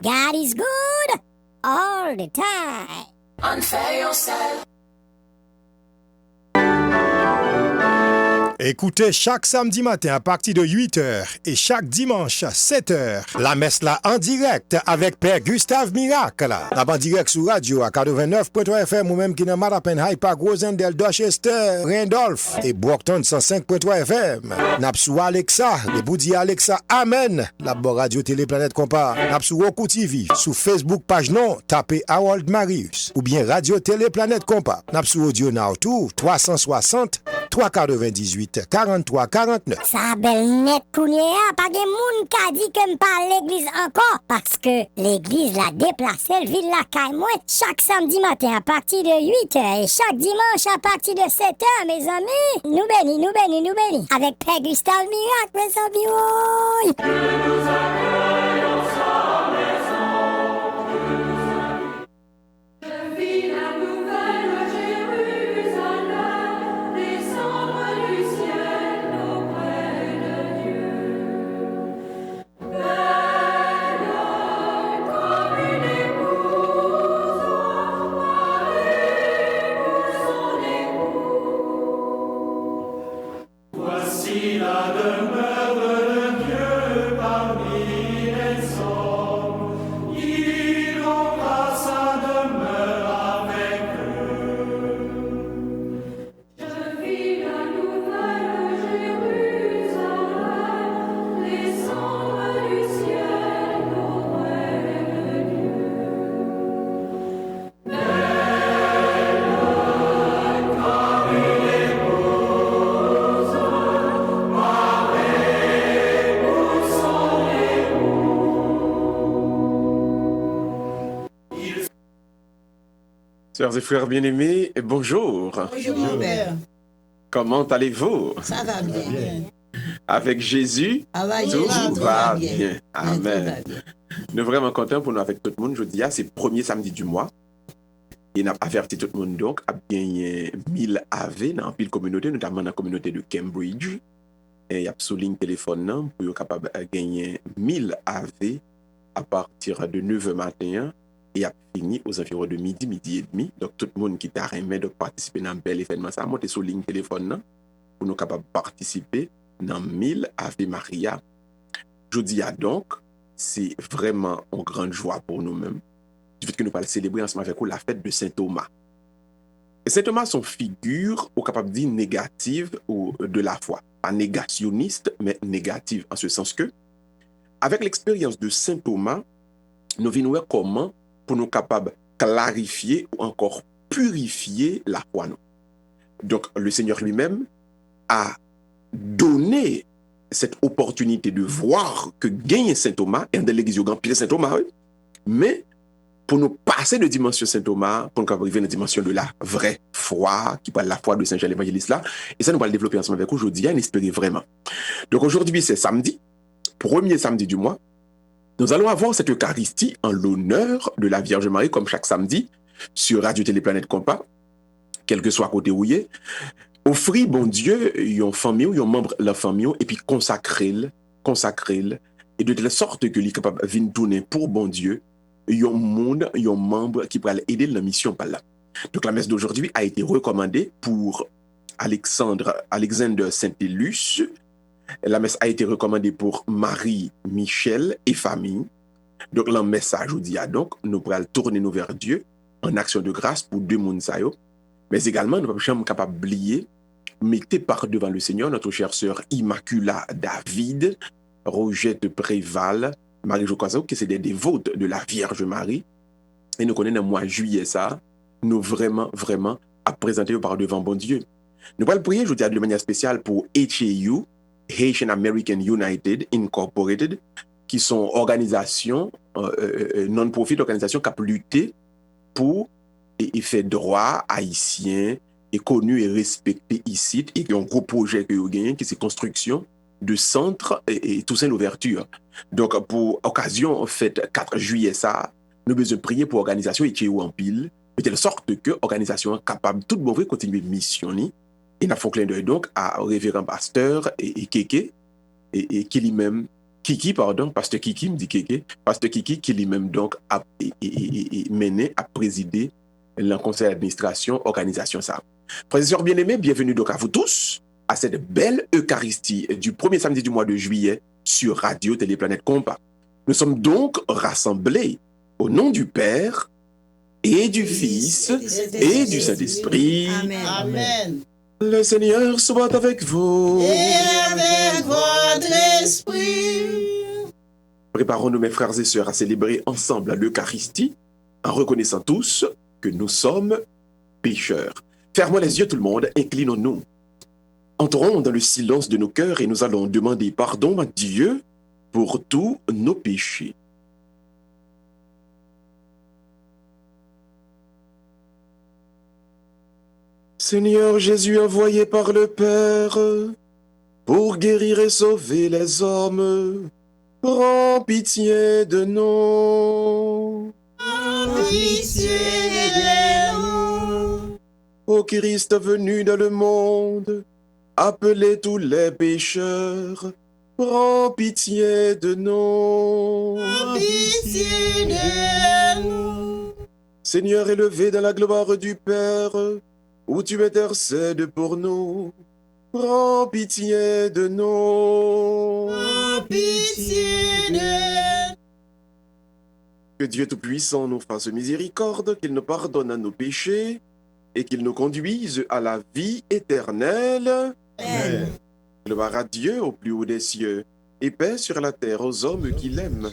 God is good all the time. Unfair yourself. Écoutez chaque samedi matin à partir de 8h et chaque dimanche à 7h, la messe là en direct avec Père Gustave Miracle. Là en direct sur radio à 89.3 FM ou même qui n'a Marapen, Hyde Park, Rosendale, Dorchester, Randolph et Brockton 105.3 FM. N'a sous Alexa, les boudis Alexa, Amen. La radio Télé Planète Compas. N'a sous Roku TV, sur Facebook page non, tapez Harold Marius ou bien Radio Télé Planète Compas. N'a sous Audio Now Tour 360 398 43 49. Ça belle net kounya, pas de moun ka dit que m'pa l'église encore parce que l'église l'a déplacé le ville la caille chaque samedi matin à partir de 8h et chaque dimanche à partir de 7h mes amis. Nous bénis avec Père Gustave Miracle mes amis. Oui. Sœurs et frères bien-aimés, bonjour. Bonjour mon père. Comment allez-vous? Ça va bien. Avec Jésus, tout va bien. Amen. Nous sommes vraiment contents pour nous avec tout le monde. Je dis, c'est le premier samedi du mois. Et nous avons averti tout le monde donc à gagner 1000 AV dans une communauté, notamment dans la communauté de Cambridge. Et il y a souligné téléphone pour être capable de gagner 1000 AV à partir de 9h matin. Et a fini aux environs de midi et demi. Donc, tout le monde qui t'a remis de participer dans un bel événement, ça a monté sur ligne téléphone pour nous capables de participer dans 1000 Ave Maria. Je dis donc, c'est vraiment une grande joie pour nous-mêmes du fait que nous allons célébrer ensemble avec vous la fête de Saint Thomas. Et Saint Thomas, son figure, au capable de dire négative ou de la foi. Pas négationniste, mais négative, en ce sens que, avec l'expérience de Saint Thomas, nous venons voir comment pour nous capables de clarifier ou encore purifier la foi. Donc, le Seigneur lui-même a donné cette opportunité de voir que gagne Saint Thomas, et dans l'église, il y a Saint Thomas, oui, mais pour nous passer de dimension Saint Thomas, pour nous arriver dans la dimension de la vraie foi, qui parle de la foi de Saint Jean l'évangéliste là, et ça nous va le développer ensemble avec vous aujourd'hui, on espère vraiment. Donc aujourd'hui, c'est samedi, premier samedi du mois. Nous allons avoir cette Eucharistie en l'honneur de la Vierge Marie, comme chaque samedi, sur Radio Télé Planète Compas, quel que soit côté où il est. Offrir, bon Dieu, une famille ou un membre de la famille, et puis consacrer, et de telle sorte que les capables de venir tourner pour bon Dieu, un monde, un membre qui pourrait aider la mission par là. Donc la messe d'aujourd'hui a été recommandée pour Alexander Saint-Élus. La messe a été recommandée pour Marie, Michel et famille. Donc, le message aujourd'hui, donc, nous pourrons tourner nous vers Dieu en action de grâce pour deux mondes. Mais également, nous ne sommes pas capables d'oublier, mettez par devant le Seigneur notre chère sœur Immacula David, Rogette Préval, Marie Jocaso, qui c'est des dévotes de la Vierge Marie. Et nous connaissons le mois de juillet, ça, nous vraiment à présenter par devant bon Dieu. Nous allons prier, je dis de manière spéciale pour HAU, Haitian American United Incorporated, qui sont organisations, non-profit organisations qui ont lutté pour et fait droit haïtien et connu et respecté ici, et qui ont un gros projet que vous gagnez, qui c'est construction de centres et tout ça l'ouverture. Donc, pour occasion, fête 4 juillet, ça, nous avons besoin de prier pour l'organisation et en pile, de telle sorte que l'organisation est capable tout bon vrai continuer de missionner. Et nous avons clin d'œil donc à révérend pasteur et Kéké, et qui lui-même Pasteur Kiki me dit Kéké, Pasteur Kiki qui lui-même donc a mené, a présidé le conseil d'administration, organisation ça. Frères et sœurs bien-aimés, bienvenue donc à vous tous à cette belle Eucharistie du premier samedi du mois de juillet sur Radio Téléplanète Compas. Nous sommes donc rassemblés au nom du Père et du Fils et du Saint-Esprit. Amen. Le Seigneur soit avec vous. Et avec votre esprit. Préparons-nous, mes frères et sœurs, à célébrer ensemble l'Eucharistie en reconnaissant tous que nous sommes pécheurs. Fermons les yeux tout le monde, inclinons-nous. Entrons dans le silence de nos cœurs et nous allons demander pardon à Dieu pour tous nos péchés. Seigneur Jésus envoyé par le Père pour guérir et sauver les hommes, prends pitié de nous. Pitié de nous. Ô Christ venu dans le monde, appelez tous les pécheurs, prends pitié de nous. Pitié de nous. Seigneur élevé dans la gloire du Père, où tu intercèdes pour nous, prends pitié de nous. Pitié de nous. Que Dieu Tout-Puissant nous fasse miséricorde, qu'il nous pardonne à nos péchés et qu'il nous conduise à la vie éternelle. Amen. Gloire à Dieu au plus haut des cieux et paix sur la terre aux hommes qui l'aiment.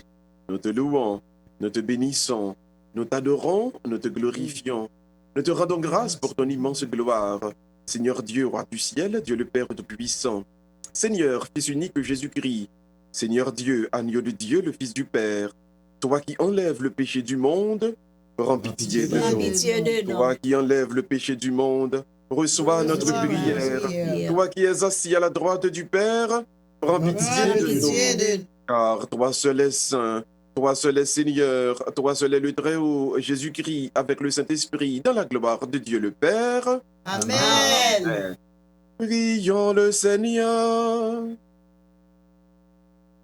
Nous te louons, nous te bénissons, nous t'adorons, nous te glorifions. Nous te rendons grâce pour ton immense gloire. Seigneur Dieu, roi du ciel, Dieu le Père Tout-Puissant. Seigneur, Fils unique Jésus-Christ. Seigneur Dieu, agneau de Dieu, le Fils du Père. Toi qui enlèves le péché du monde, prends pitié de nous. Pitié de nous. Toi qui enlèves le péché du monde, reçois notre prière. Toi qui es assis à la droite du Père, prends pitié de nous. de nous. Car toi seul est saint, toi seul est Seigneur, toi seul est le Très-Haut, Jésus-Christ, avec le Saint-Esprit, dans la gloire de Dieu le Père. Amen. Prions le Seigneur.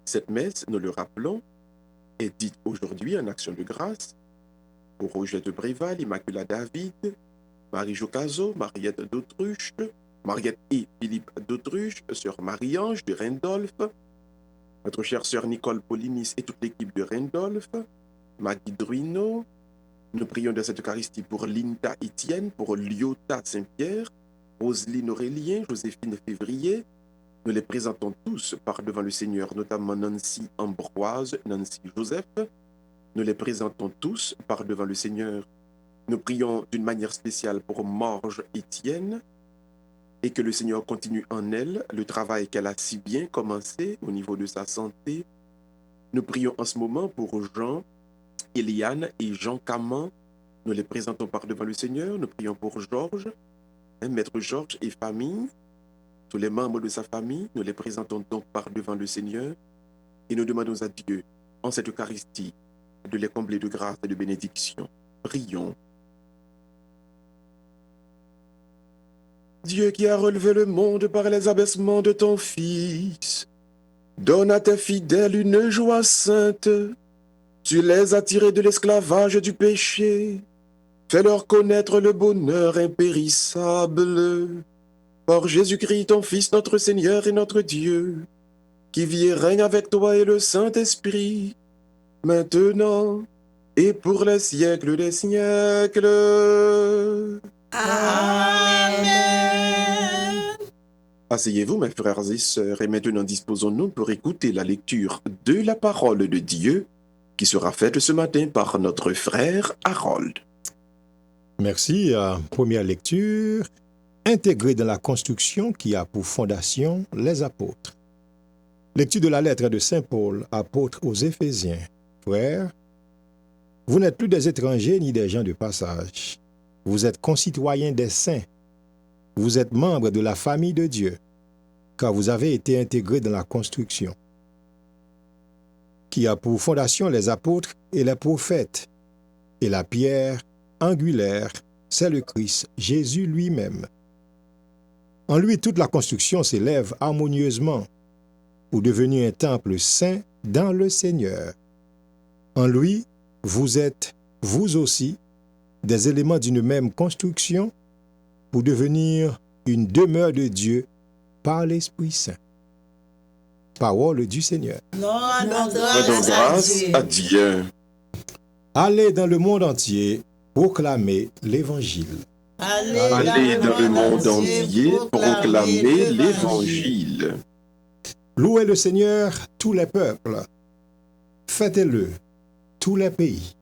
Cette messe, nous le rappelons, est dite aujourd'hui en action de grâce pour Roger de Bréval, Immaculada David, Marie Jocaso, Mariette d'Autruche, Mariette et Philippe d'Autruche, sœur Marie-Ange de Randolph, notre chère sœur Nicole Polinis et toute l'équipe de Randolph, Maggie Druino. Nous prions de cette Eucharistie pour Linda Etienne, pour Lyota Saint-Pierre, Roselyne Aurélien, Joséphine Février. Nous les présentons tous par devant le Seigneur, notamment Nancy Ambroise, Nancy Joseph. Nous les présentons tous par devant le Seigneur. Nous prions d'une manière spéciale pour Morge Etienne et que le Seigneur continue en elle le travail qu'elle a si bien commencé au niveau de sa santé. Nous prions en ce moment pour Jean, Eliane et Jean Caman. Nous les présentons par devant le Seigneur. Nous prions pour Georges, Maître Georges et famille. Tous les membres de sa famille, nous les présentons donc par devant le Seigneur et nous demandons à Dieu, en cette Eucharistie, de les combler de grâce et de bénédiction. Prions. Dieu qui a relevé le monde par les abaissements de ton Fils, donne à tes fidèles une joie sainte. Tu les as tirés de l'esclavage du péché. Fais-leur connaître le bonheur impérissable. Par Jésus-Christ, ton Fils, notre Seigneur et notre Dieu, qui vit et règne avec toi et le Saint-Esprit, maintenant et pour les siècles des siècles. Amen. Asseyez-vous, mes frères et sœurs, et maintenant disposons-nous pour écouter la lecture de la parole de Dieu qui sera faite ce matin par notre frère Harold. Merci. Première lecture, intégrée dans la construction qui a pour fondation les apôtres. Lecture de la lettre de Saint Paul, apôtre aux Éphésiens. Frères, vous n'êtes plus des étrangers ni des gens de passage. Vous êtes concitoyens des saints. Vous êtes membres de la famille de Dieu, car vous avez été intégrés dans la construction, qui a pour fondation les apôtres et les prophètes. Et la pierre angulaire, c'est le Christ, Jésus lui-même. En lui, toute la construction s'élève harmonieusement pour devenir un temple saint dans le Seigneur. En lui, vous êtes, vous aussi, des éléments d'une même construction pour devenir une demeure de Dieu par l'Esprit Saint. Parole du Seigneur. Rendons grâce à Dieu. Allez dans le monde entier, proclamer l'Évangile. Allez dans le monde entier, proclamer l'Évangile. Louez le Seigneur, tous les peuples. Fêtez-le, tous les pays.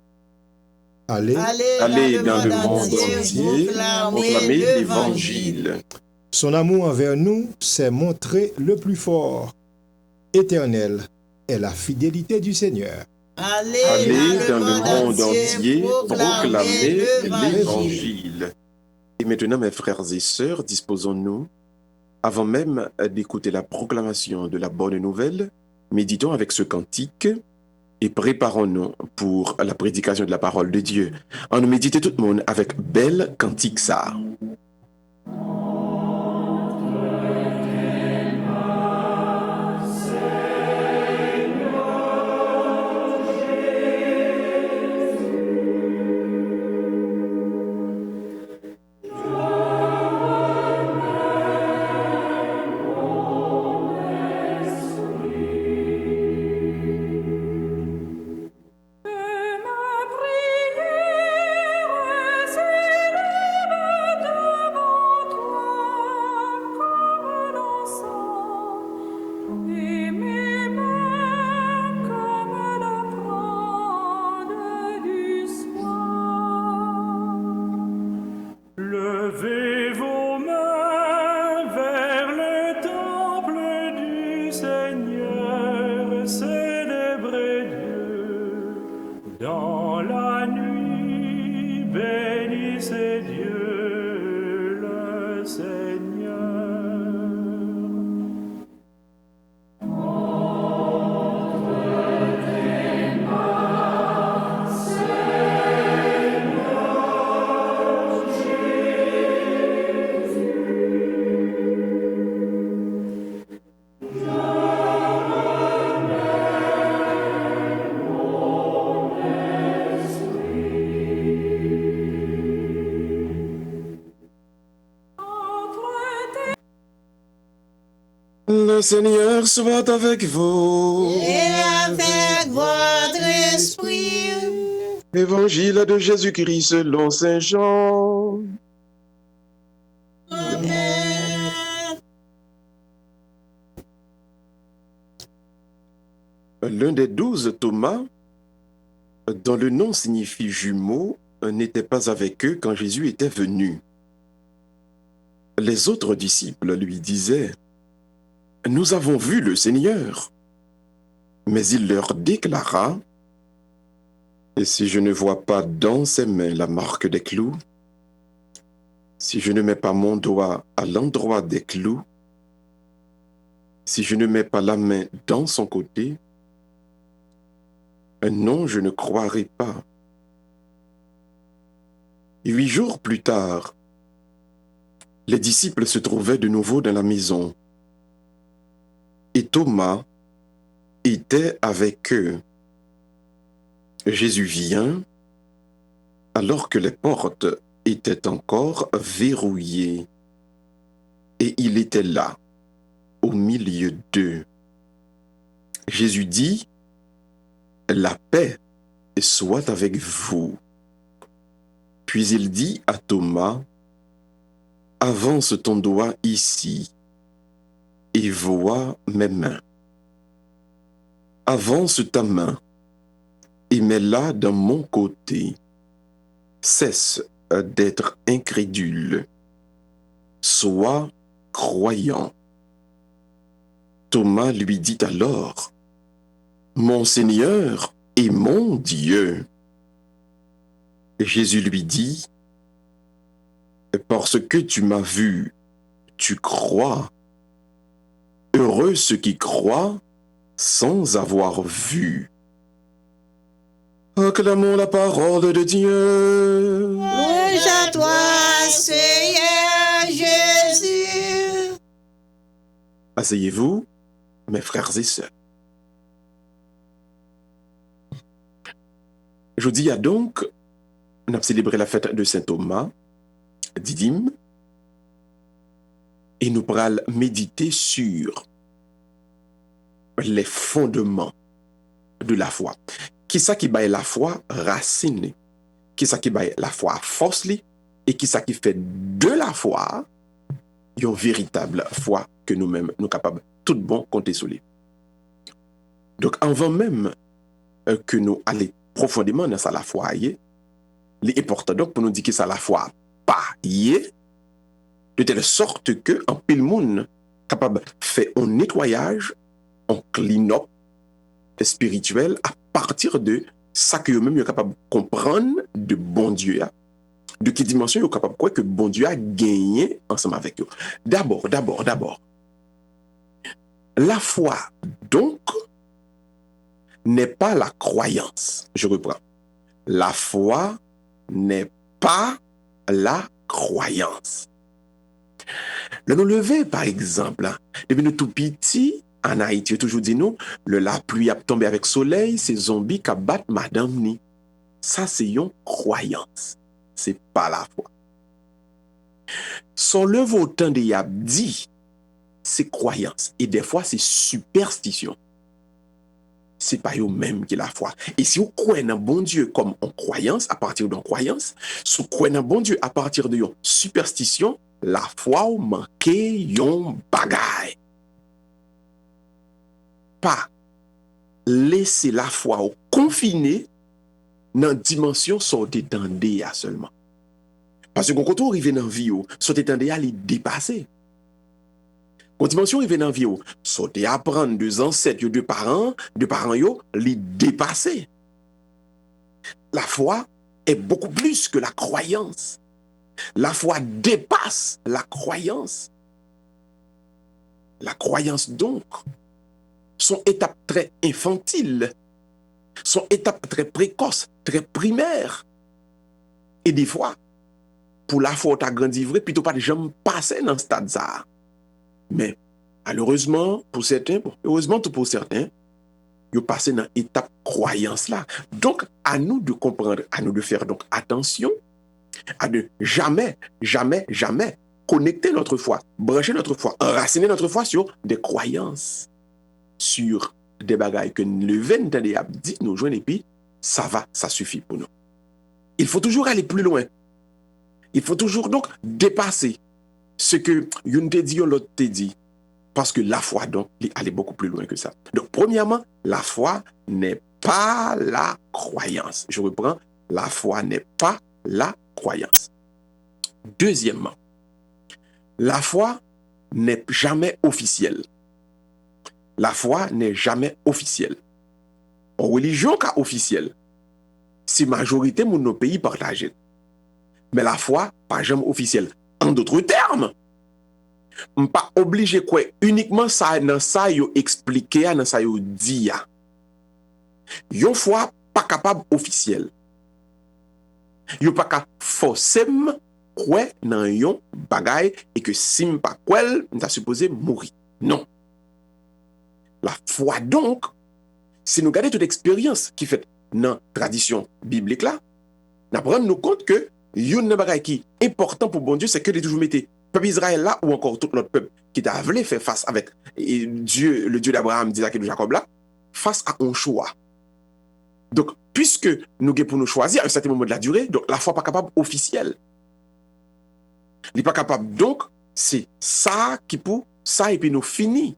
Allez dans le monde entier, proclamer l'Évangile. Son amour envers nous s'est montré le plus fort. Éternelle est la fidélité du Seigneur. Allez dans le monde entier, proclamer l'Évangile. Et maintenant, mes frères et sœurs, disposons-nous, avant même d'écouter la proclamation de la bonne nouvelle, méditons avec ce cantique et préparons-nous pour la prédication de la parole de Dieu. On nous médite tout le monde avec belle cantique ça. Le Seigneur soit avec vous. Et avec votre esprit. Évangile de Jésus-Christ selon Saint Jean. Amen. L'un des 12, Thomas, dont le nom signifie jumeau, n'était pas avec eux quand Jésus était venu. Les autres disciples lui disaient: « Nous avons vu le Seigneur. » Mais il leur déclara: « Et si je ne vois pas dans ses mains la marque des clous, si je ne mets pas mon doigt à l'endroit des clous, si je ne mets pas la main dans son côté, non, je ne croirai pas. » 8 jours plus tard, les disciples se trouvaient de nouveau dans la maison. Et Thomas était avec eux. Jésus vient, alors que les portes étaient encore verrouillées. Et il était là, au milieu d'eux. Jésus dit: « La paix soit avec vous. » Puis il dit à Thomas: « Avance ton doigt ici et vois mes mains. Avance ta main et mets-la dans mon côté. Cesse d'être incrédule. Sois croyant. » Thomas lui dit alors: « Mon Seigneur et mon Dieu. » Jésus lui dit: « Parce que tu m'as vu, tu crois. Heureux ceux qui croient sans avoir vu. » Acclamons la parole de Dieu. Louange à toi, Seigneur Jésus. Asseyez-vous, mes frères et sœurs. Je dis donc, on a célébré la fête de Saint Thomas, Didyme, et nous pourrons méditer sur les fondements de la foi. Qui ça qui baille la foi racine, qui ça qui baille la foi force li, et qui ça qui fait de la foi une véritable foi que nous-mêmes nous capables tout bon compter sur lui. Donc avant même que nous allions profondément dans ça la foi il est important donc pour nous dire que ça la foi pas de telle sorte que en pile monde capable faire un nettoyage, un clean-up spirituel à partir de ça que eux-mêmes sont capables de comprendre de bon Dieu, de quelle dimension ils sont capables de croire que bon Dieu a gagné ensemble avec eux. D'abord, la foi, donc, n'est pas la croyance. Je reprends. La foi n'est pas la croyance. Là, nous lever, par exemple, depuis nous tout petits, en Haïti, toujours dit nous, la pluie a tombé avec soleil, c'est zombies qui battent madame ni. Ça, c'est une croyance. C'est pas la foi. Son lever au temps de Yab dit, c'est croyance. Et des fois, c'est superstition. C'est pas eux même qui la foi. Et si vous croyez dans bon Dieu comme en croyance, à partir d'une croyance, si vous croyez dans bon Dieu à partir d'une superstition, la foi ou manquez yon bagay. Pas laisser la foi ou confiner dans dimension sorte tendé à seulement. Parce que quand on arrive dans la vie, sorte tendé à les dépasser. Quand dimension arrive dans la vie, sorte apprendre deux ancêtres, deux parents yo, les dépasser. La foi est beaucoup plus que la croyance. La foi dépasse la croyance. La croyance donc, son étape très infantile, son étape très précoce, très primaire. Et des fois, pour la foi, tu as grandi vrai, plutôt pas de jamais passer dans ce stade ça. Mais, malheureusement, pour certains, heureusement pour certains, ils passent dans l'étape croyance là. Donc, à nous de comprendre, à nous de faire donc attention, à ne jamais connecter notre foi, brancher notre foi, enraciner notre foi sur des croyances, sur des bagailles que le vent a dit nous joindre et puis ça va, ça suffit pour nous. Il faut toujours aller plus loin. Il faut toujours donc dépasser ce que une te dit, l'autre te dit. Parce que la foi, donc, elle est beaucoup plus loin que ça. Donc, premièrement, la foi n'est pas la croyance. Je reprends, la foi n'est pas la croyance. Deuxièmement, la foi n'est jamais officielle. La foi n'est jamais officielle. En religion qu'a officielle, c'est majorité de nos pays partagés. Mais la foi, pas jamais officielle. En d'autres termes, on n'est pas obligé quoi uniquement ça dans ça yo expliquer dans ça yo dit. Yon foi pas capable officielle. Yon pas capable forcément quoi dans yon bagay et que si m'pas quoi, m'ta supposé mourir. Non. La foi donc, si nous regardons toute expérience qui fait dans tradition biblique là, nous prenons nous compte que yon bagay qui est important pour bon Dieu, c'est que de toujours mettre peuple Israël là ou encore tout notre peuple qui t'a voulu faire face avec Dieu, le Dieu d'Abraham, d'Isaac et de Jacob là, face à un choix. Donc, puisque nous avons pour nous choisir à un certain moment de la durée, donc la foi pas capable officielle. Il n'est pas capable, donc, c'est ça qui pour ça et puis nous finit.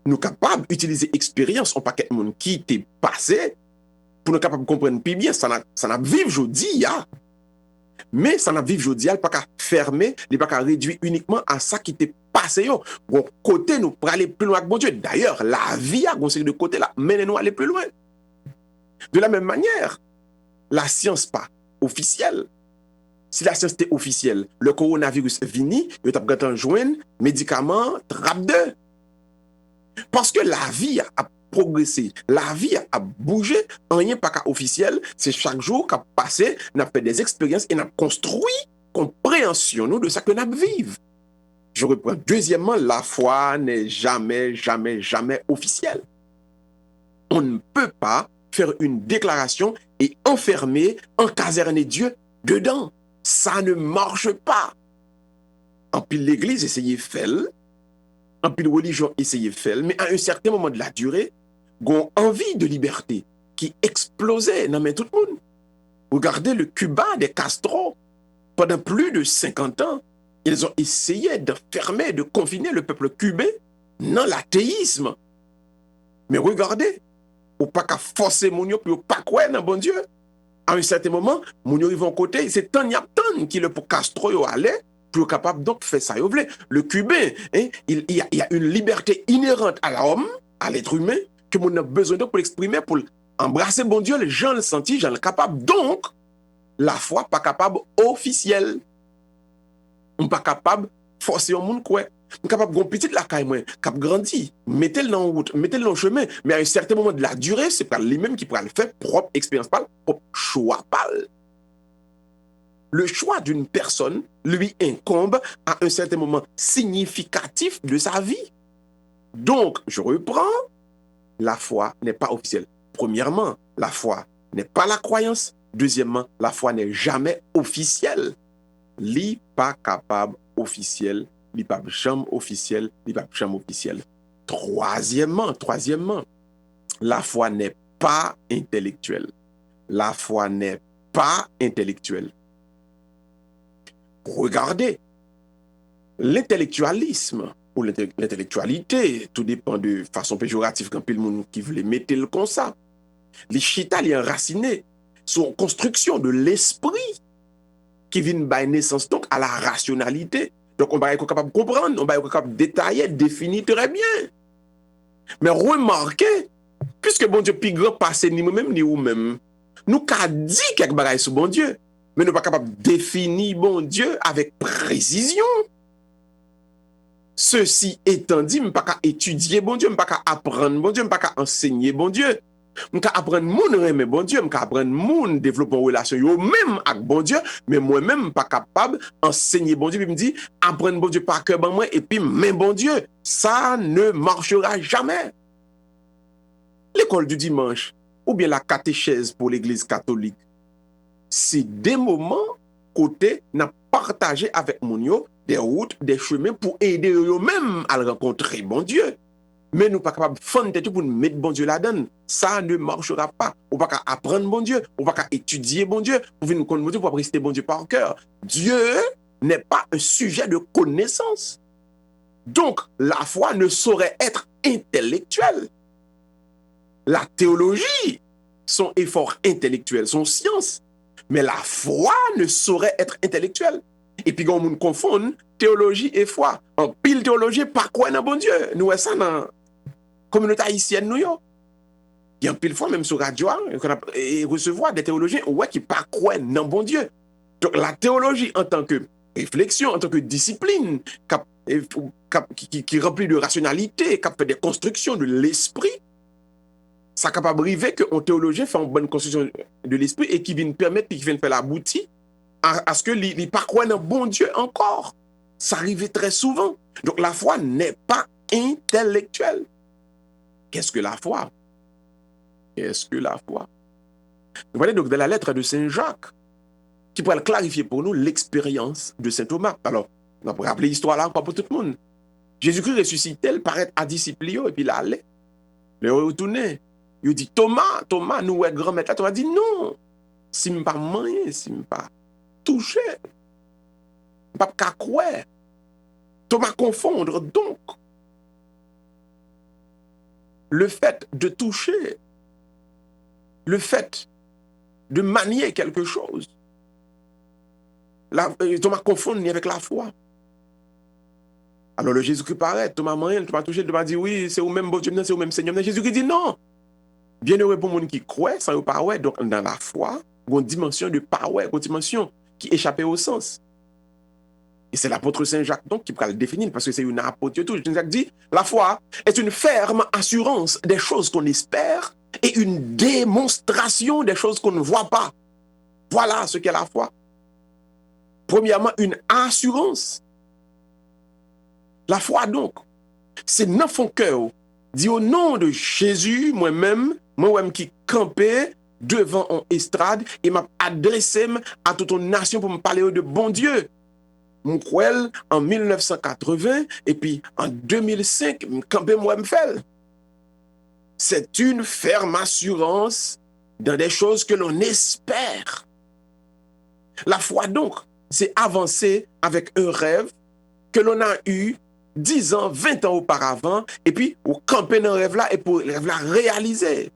Nous capables d'utiliser expérience en paquet de monde qui t'est passé pour nous capables de comprendre plus bien, ça n'a vivre aujourd'hui, mais ça n'a vivre aujourd'hui, il n'est pas qu'à fermer, il n'est pas qu'à réduire uniquement à ça qui t'est passé. Bon, côté, nous pour aller plus loin avec bon Dieu. D'ailleurs, la vie a conseillé de côté là, menez-nous aller plus loin. De la même manière, la science pas officielle. Si la science était officielle, le coronavirus vini, il y a besoin joindre médicaments, trappe 2. Parce que la vie a progressé, la vie a bougé, rien pas qu'à officiel, c'est chaque jour qu'a passé, n'a fait des expériences et n'a construit compréhension nous de ça que n'a vivre. Je reprends. Deuxièmement, la foi n'est jamais officielle. On ne peut pas faire une déclaration et enfermer, encaserner Dieu dedans. Ça ne marche pas. En pile l'église essayait de faire, en pile religion essayait de faire, mais à un certain moment de la durée, gon envie de liberté qui explosait dans tout le monde. Regardez le Cuba des Castro. Pendant plus de 50 ans, ils ont essayé d'enfermer, de confiner le peuple cubain dans l'athéisme. Mais regardez, ou pas qu'à forcer mon yo, puis ou pas quoi dans bon Dieu. À un certain moment, mon yo ils vont côté, c'est tant y a tant qui le pour Castro yo aller, pour capable donc faire ça yo vle. Le Cubain, hein, il y a une liberté inhérente à l'homme, à l'être humain, que mon a besoin de pour l'exprimer, pour embrasser bon Dieu, les gens le sentent, gens le capable. Donc, la foi pas capable officielle. On pas capable forcer un monde quoi. On capable gon petite la caille moi, cap grandi, mettez-le dans route, mettez-le dans le chemin, mais à un certain moment de la durée, c'est pas lui-même qui pourra le faire propre expérience pas, propre choix pas. Le choix d'une personne lui incombe à un certain moment significatif de sa vie. Donc, je reprends, la foi n'est pas officielle. Premièrement, la foi n'est pas la croyance. Deuxièmement, la foi n'est jamais officielle. Li pas capable officiel, li pas jamais officiel, li pas jamais officiel. Troisièmement, la foi n'est pas intellectuelle. La foi n'est pas intellectuelle. Regardez, l'intellectualisme ou l'intellectualité, tout dépend de façon péjorative quand le monde qui veut mettre le comme ça. Les chita, les enracinés, sont construction de l'esprit qui vient by naissance donc à la rationalité. Donc on va être capable de comprendre, on va être capable de détailler, définir très bien. Mais remarquez, puisque bon Dieu plus grand passé ni moi-même ni vous-même, nous qu'a dit quelque chose sur bon Dieu, mais nous pas capable de définir bon Dieu avec précision. Ceci étant dit, je ne peux pas étudier bon Dieu, je ne peux pas apprendre bon Dieu, je ne peux pas enseigner bon Dieu. Je peux apprendre mon aimer bon Dieu, je peux apprendre mon développer une relation même avec bon Dieu, mais moi-même, je ne suis pas capable d'enseigner bon Dieu, puis me dit, apprendre bon Dieu par cœur, moi, et puis mais bon Dieu. Ça ne marchera jamais. L'école du dimanche, ou bien la catéchèse pour l'église catholique, c'est des moments côté n'a partagé avec mon yo des routes, des chemins pour aider eux-mêmes à rencontrer bon Dieu. Mais nous ne sommes pas capables de faire tête pour nous mettre bon Dieu là-dedans. Ça ne marchera pas. On ne peut pas apprendre bon Dieu, on ne peut pas étudier bon Dieu, pour venir nous connaître bon Dieu, pour rester bon Dieu par cœur. Dieu n'est pas un sujet de connaissance. Donc, la foi ne saurait être intellectuelle. La théologie, son effort intellectuel, son science. Mais la foi ne saurait être intellectuelle. Et puis, quand on confond théologie et foi, en pile théologie, pas quoi dans bon Dieu. Nous, ça dans la communauté haïtienne, nous, il y a un pile fois, même sur radio, et recevoir des théologiens qui pas quoi dans bon Dieu. Donc, la théologie en tant que réflexion, en tant que discipline, qui remplit de rationalité, qui fait des constructions de l'esprit, ça est capable d'arriver qu'un théologien fait une bonne construction de l'esprit et qui vient permettre, qui vient faire l'aboutir à ce que les pas croire dans bon Dieu encore. Ça arrive très souvent. Donc la foi n'est pas intellectuelle. Qu'est-ce que la foi? Qu'est-ce que la foi? Vous voyez donc dans la lettre de Saint Jacques, qui pourrait clarifier pour nous l'expérience de Saint Thomas. Alors, on pourrait rappeler l'histoire là encore pour tout le monde. Jésus-Christ ressuscité, il paraît à disciples, et puis il allait. Il est retourné. Il dit, Thomas, nous, grand maître là, Thomas dit, non, si je ne pas moyen, si je ne pas touché, je ne pas croire. Thomas confondre, donc, le fait de toucher, le fait de manier quelque chose, Thomas confond avec la foi. Alors le Jésus-Christ paraît, Thomas moyen, Thomas touché, Thomas dit, oui, c'est au même bon Dieu, c'est au même Seigneur. Mais Jésus-Christ dit, non. Bienheureux pour les gens qui croient, sans parole, donc dans la foi, il y a une dimension de parole, une dimension qui échappait au sens. Et c'est l'apôtre Saint Jacques donc qui peut le définir, parce que c'est une apôtre tout. Saint Jacques dit, la foi est une ferme assurance des choses qu'on espère et une démonstration des choses qu'on ne voit pas. Voilà ce qu'est la foi. Premièrement, une assurance. La foi donc, c'est dans son cœur, dit au nom de Jésus, moi-même qui campais devant une estrade et m'a adressé à toute une nation pour me parler de bon Dieu. Mon croel en 1980 et puis en 2005, campé moi me fait. C'est une ferme assurance dans des choses que l'on espère. La foi donc, c'est avancer avec un rêve que l'on a eu 10 ans, 20 ans auparavant, et puis on camper dans le rêve là et pour le rêve là réaliser.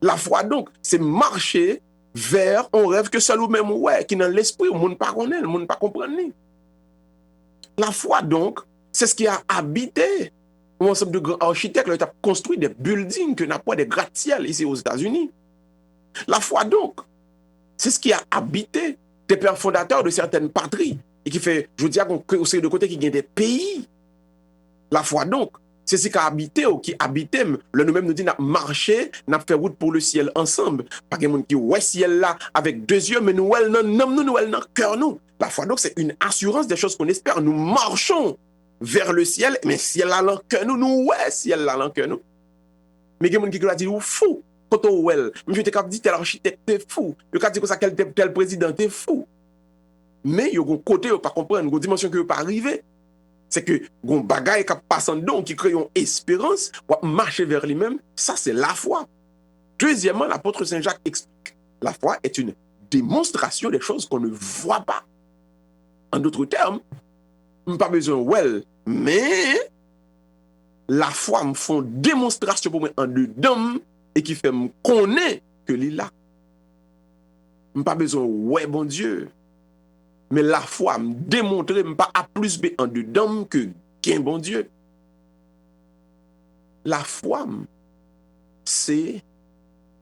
La foi donc, c'est marcher vers un rêve que seul ou même ouais, qui dans l'esprit, le monde pas connaît, le monde pas comprendre. La foi donc, c'est ce qui a habité un ensemble de grands architectes qui ont construit des buildings que n'a pas des gratte-ciel ici aux États-Unis. La foi donc, c'est ce qui a habité des pères fondateurs de certaines patries et qui fait, je veux dire, qu'on sait de côté qui gagne des pays. La foi donc, c'est ce qui a habité ou qui habitait. Le nous-mêmes nous dit, n'a marché, n'a fait route pour le ciel ensemble. Pas que monde qui ouais ciel là avec deux yeux, mais nous nous cœur nous. La foi donc, c'est une assurance des choses qu'on espère. Nous marchons vers le ciel, mais ciel là dans cœur nous ouais ciel là dans cœur nous. Mais il y a des gens qui a dit ou fou. Quand on well, je t'ai dit tel architecte t'es fou. Je t'ai dit que ça tel président t'es fou. Mais il y a un côté où pas comprendre, une dimension qui pas arriver. C'est que gon bagaille qui passe en don qui crée une espérance pour marcher vers lui-même, ça c'est la foi. Deuxièmement, l'apôtre Saint Jacques explique, la foi est une démonstration des choses qu'on ne voit pas. En d'autres termes, pas besoin well, mais la foi me font démonstration pour moi en dedans et qui fait me connaître que l'il là. Pas besoin ouais bon Dieu. Mais la foi me démontrer pas A plus B en dedans que gain bon Dieu. La foi c'est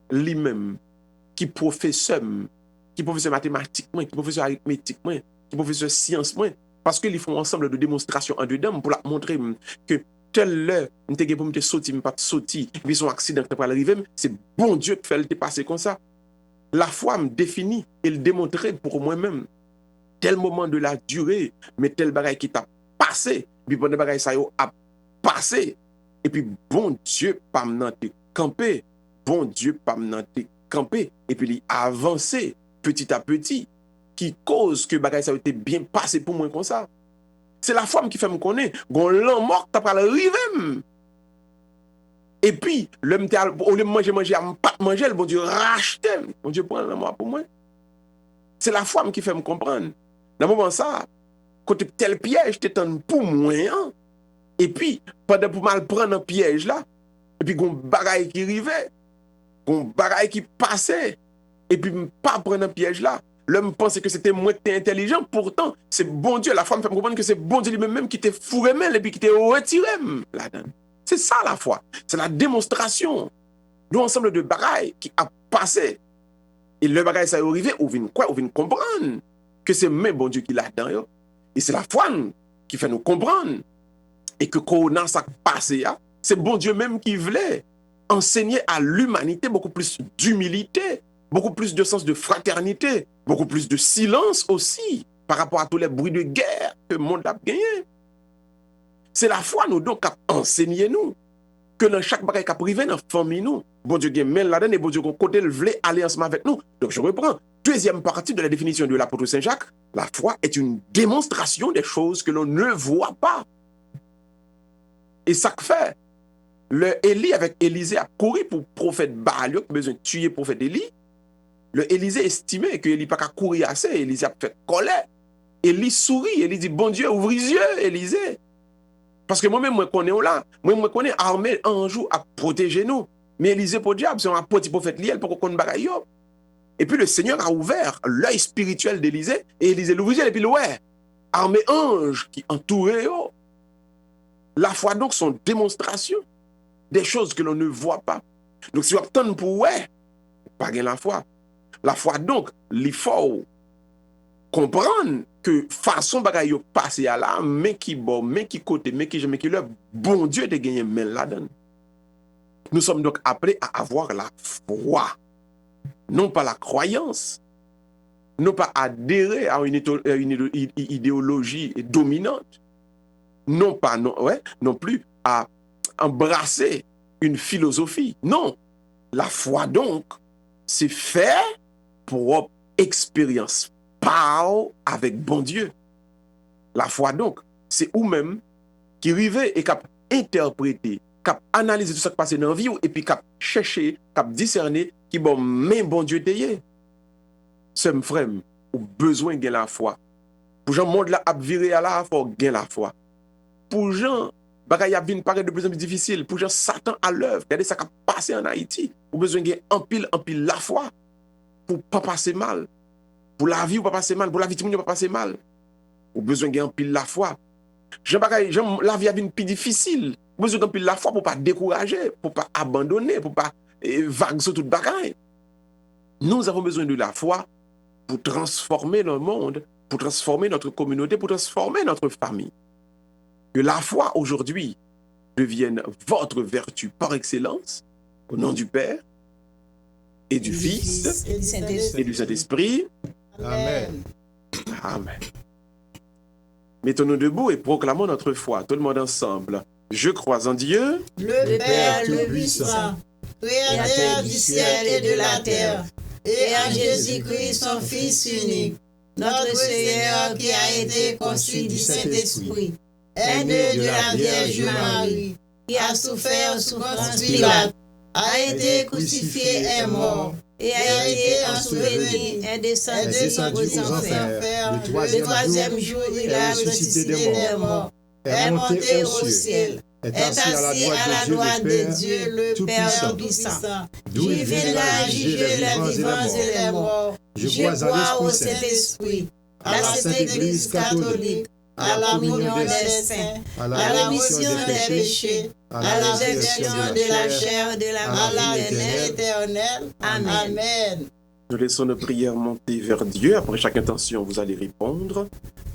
lui-même qui professeur mathématique, qui professeur arithmétique, qui professeur science, parce qu'ils font ensemble de démonstrations en dedans pour la montrer que telle heure, m'te pour me sortir, pas sortir, puis son accident qui va arriver, c'est bon Dieu qui fait le passer comme ça. La foi me définit et le démontrer pour moi-même. Tel moment de la durée, mais tel bagaille qui t'a passé, puis bon bagaille ça a passé, et puis bon Dieu pas m'en te camper, bon Dieu pas m'en te camper, et puis il a avancé petit à petit, qui cause que bagaille ça a été bien passé pour moi comme ça. C'est la femme qui fait me connaître, gon l'an mort t'as pas l'arriver. Et puis, l'homme au lieu de manger, pas manger, le bon Dieu racheter, bon Dieu prend la mort pour moi. C'est la femme qui fait me comprendre. Dans le moment ça, quand tel piège t'étonne pour moi, hein? Et puis, pendant pour mal prendre un piège là, et puis gon bagaille qui arrivait, gon bagaille qui passait, et puis pas prendre un piège là. L'homme pensait que c'était moi qui étais intelligent, pourtant, c'est bon Dieu. La femme fait me comprendre que c'est bon Dieu lui-même qui t'est fourré et puis qui t'est retiré là-dedans. C'est ça la foi. C'est la démonstration d'un ensemble de bagailles qui a passé. Et le bagaille ça est arrivé, ou vient quoi, ou vient comprendre que c'est même bon Dieu qui l'a dedans. Et c'est la foi qui fait nous comprendre. Et que quand on a ça passé, c'est bon Dieu même qui voulait enseigner à l'humanité beaucoup plus d'humilité, beaucoup plus de sens de fraternité, beaucoup plus de silence aussi par rapport à tous les bruits de guerre que le monde a gagné. C'est la foi nous donc qui a enseigné nous que dans chaque bagaille qui a privé dans la famille nous, bon Dieu qui mène là-dedans et bon Dieu qui côté le voulait aller ensemble avec nous. Donc je reprends. Deuxième partie de la définition de l'apôtre Saint Jacques, la foi est une démonstration des choses que l'on ne voit pas. Et ça que fait, le Élie avec Élisée a couru pour le prophète Baal, qui a besoin de tuer le prophète Élie. Le Élisée estimait que Élie n'a pas courir assez, Élisée a fait colère. Élie sourit, Élie dit, bon Dieu, ouvre les yeux, Élisée. Parce que moi-même, moi connais là, moi connais armée un jour à protéger nous. Mais Élisée pour diable, c'est un petit prophète lié pour qu'on bagaille. Et puis le Seigneur a ouvert l'œil spirituel d'Élisée, et Élisée l'ouvre et puis ouais, armée ange qui entourait. La foi donc sont démonstration des choses que l'on ne voit pas. Donc si on attend pour ouais, pas gain la foi. La foi donc, il faut comprendre que façon bagaille passer à là, mais qui bon, mais qui côté, mais qui jamais qui le bon Dieu de gagner mais là-dedans. Nous sommes donc appelés à avoir la foi, non pas la croyance, non pas adhérer à une idéologie dominante, non plus à embrasser une philosophie. Non, la foi donc, c'est faire propre expérience par avec bon Dieu. La foi donc, c'est ou même qui arrive et cap interpréter, cap analyser tout ce qui passe dans la vie et puis cap chercher, cap discerner qui bon mais bon Dieu t'ayé. C'est mon frère, ou besoin de la foi. Pour gens monde là a viré à la foi, gain la foi. Pour gens bagay a vinn paraître de plus en plus difficile, pour gens Satan à l'œuvre, regardez ça qui a passé en Haïti, ou besoin de en pile la foi pour pas passer mal. Pour la vie ou pas passer mal, pour la vie tout le monde pas passer mal. Ou besoin de en pile la foi. La vie a vinn plus difficile. Ou besoin d'en pile la foi pour pas décourager, pour pas abandonner, pour pas vague sur toute bagaille. Nous avons besoin de la foi pour transformer le monde, pour transformer notre communauté, pour transformer notre famille. Que la foi aujourd'hui devienne votre vertu par excellence, au nom du Père et du Fils et du Saint-Esprit. Amen. Amen. Mettons-nous debout et proclamons notre foi, tout le monde ensemble. Je crois en Dieu, Le Père Tout-Puissant, Créateur du ciel et de la terre, et en Jésus-Christ, son Fils unique, notre Seigneur qui a été conçu du Saint-Esprit, est né de la Vierge Marie, qui a souffert sous Ponce Pilate, a été crucifié et mort, et a été enseveli et descendu aux enfers. Le troisième jour, il a ressuscité des morts, est monté au ciel, est assis à la droite de Dieu, le Père Tout-Puissant, d'où il viendra juger les vivants et les morts. Je crois au Saint-Esprit, à la Sainte Église catholique, à la communion des saints, à la rémission des péchés, à la résurrection de la chair, à la vie éternelle. Amen. nous laissons nos prières monter vers Dieu. Après chaque intention, vous allez répondre.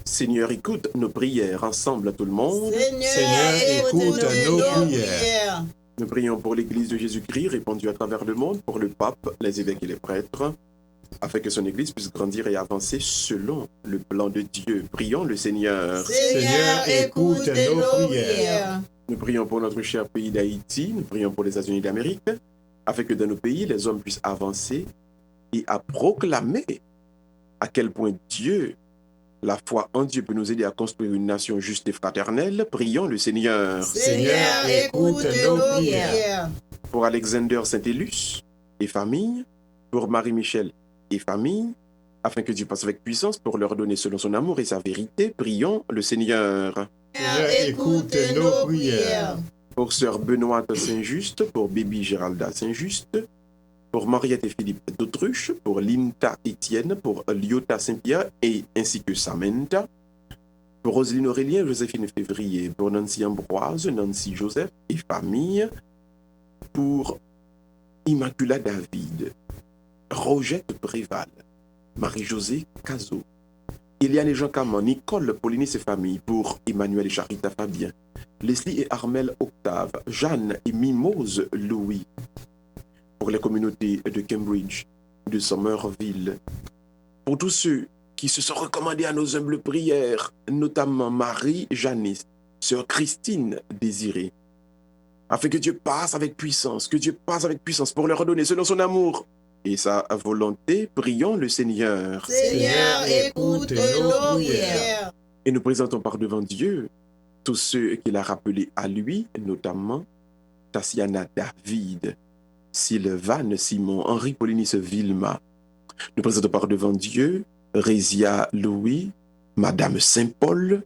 Seigneur, écoute nos prières ensemble à tout le monde. Seigneur, écoute nos prières. Nous prions pour l'Église de Jésus-Christ, répandue à travers le monde, pour le pape, les évêques et les prêtres, afin que son Église puisse grandir et avancer selon le plan de Dieu. Prions le Seigneur. Seigneur, écoute nos prières. Nous prions pour notre cher pays d'Haïti, nous prions pour les États-Unis d'Amérique, afin que dans nos pays, les hommes puissent avancer et à proclamer à quel point Dieu, la foi en Dieu peut nous aider à construire une nation juste et fraternelle. Prions le Seigneur. Seigneur, écoute nos prières. Pour Alexander Saint-Élus et famille, pour Marie-Michel et famille, afin que Dieu passe avec puissance pour leur donner selon son amour et sa vérité. Prions le Seigneur. Seigneur, écoute nos prières. Pour sœur Benoît Saint-Just, pour Baby Géralda Saint-Just, pour Mariette et Philippe d'Autruche, pour Linta Étienne, pour Lyota Saint-Pierre et ainsi que Samantha, pour Roselyne Aurélien, Joséphine Février, pour Nancy Ambroise, Nancy Joseph et famille, pour Immacula David, Rogette Préval, Marie-Josée Cazot, Eliane et Jean Caman, Nicole Pauline et famille, pour Emmanuel et Charita Fabien, Leslie et Armel Octave, Jeanne et Mimose Louis, pour les communautés de Cambridge, de Somerville, pour tous ceux qui se sont recommandés à nos humbles prières, notamment Marie Janice, sœur Christine Désirée, afin que Dieu passe avec puissance, pour leur redonner selon son amour et sa volonté. Prions le Seigneur. Seigneur, écoute nos prières. Et nous présentons par devant Dieu tous ceux qu'il a rappelés à lui, notamment Tassiana David, Sylvane Simon, Henri Paulinis Vilma. Nous présentons par devant Dieu Résia Louis, Madame Saint-Paul,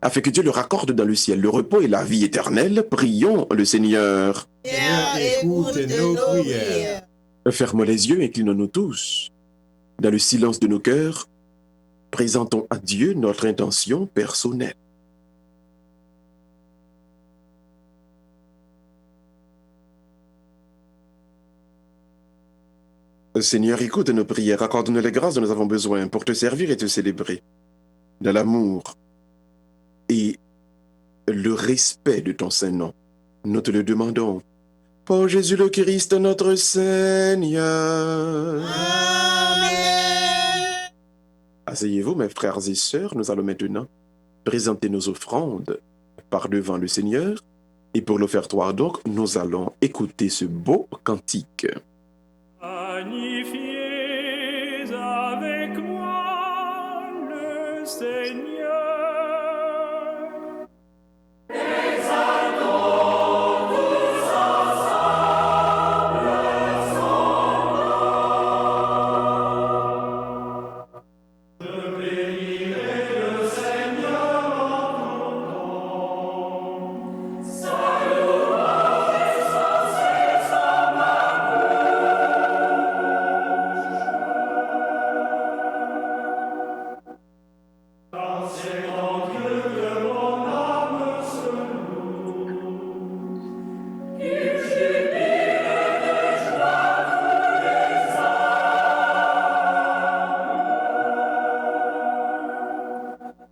afin que Dieu leur accorde dans le ciel le repos et la vie éternelle. Prions le Seigneur. Seigneur, écoute nos prières. Fermons les yeux, inclinons-nous tous. Dans le silence de nos cœurs, présentons à Dieu notre intention personnelle. Seigneur, écoute nos prières, accorde-nous les grâces dont nous avons besoin pour te servir et te célébrer. Dans l'amour et le respect de ton Saint-Nom, nous te le demandons. Par Jésus le Christ, notre Seigneur. Amen. Asseyez-vous, mes frères et sœurs, nous allons maintenant présenter nos offrandes par devant le Seigneur. Et pour l'offertoire, donc, nous allons écouter ce beau cantique. Magnifiez avec moi le Seigneur.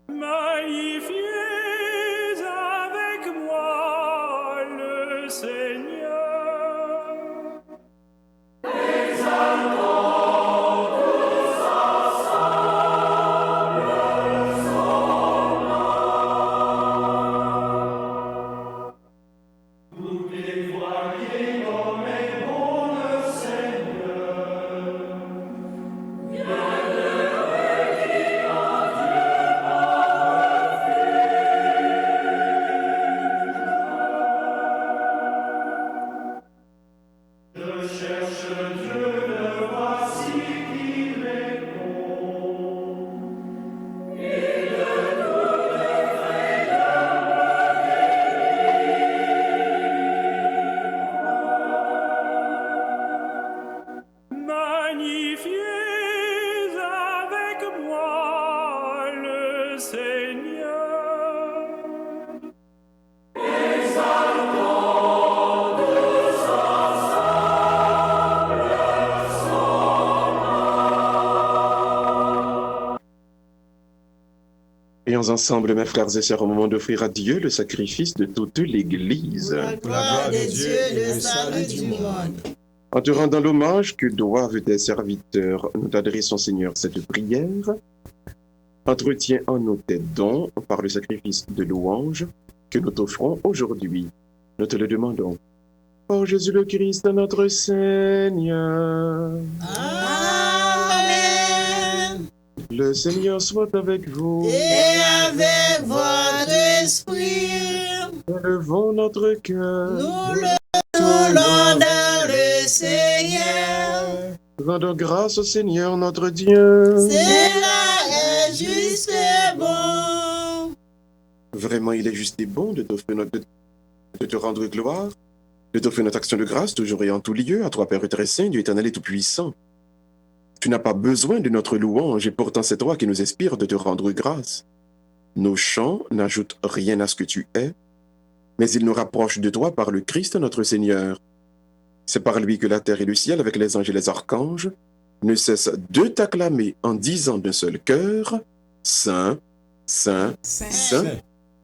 Magnifiez avec moi le Seigneur. Magnifiez avec moi le Seigneur. Prions ensemble, mes frères et sœurs, au moment d'offrir à Dieu le sacrifice de toute l'Église. Pour la gloire de Dieu, le salut du monde. En te rendant l'hommage que doivent tes serviteurs, nous t'adressons, Seigneur, cette prière. Entretiens en nous tes dons par le sacrifice de louange que nous t'offrons aujourd'hui. Nous te le demandons. Par Jésus le Christ, notre Seigneur. Amen. Le Seigneur soit avec vous. Et avec votre esprit, Élevons notre cœur. nous le tournons dans le Seigneur. Rendons grâce au Seigneur notre Dieu. Cela est juste et bon. Vraiment, il est juste et bon de te rendre gloire, de t'offrir notre action de grâce, toujours et en tout lieu, à toi, Père très saint, Dieu éternel et tout-puissant. Tu n'as pas besoin de notre louange, et pourtant c'est toi qui nous inspire de te rendre grâce. Nos chants n'ajoutent rien à ce que tu es, mais ils nous rapprochent de toi par le Christ notre Seigneur. C'est par lui que la terre et le ciel, avec les anges et les archanges, ne cessent de t'acclamer en disant d'un seul cœur, Saint, Saint, Saint,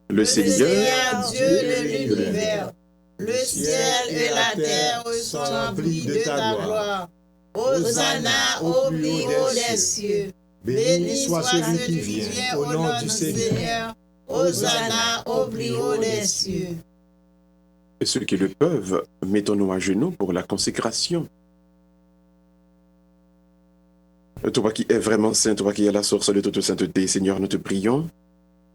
le Seigneur, Dieu de l'univers. Le ciel et la terre sont remplis de ta gloire. Hosanna au plus haut des cieux. Béni soit celui qui vient au nom du Seigneur. Hosanna au plus haut des cieux. Et ceux qui le peuvent, mettons-nous à genoux pour la consécration. Toi qui es vraiment saint, toi qui es la source de toute sainteté, Seigneur, nous te prions.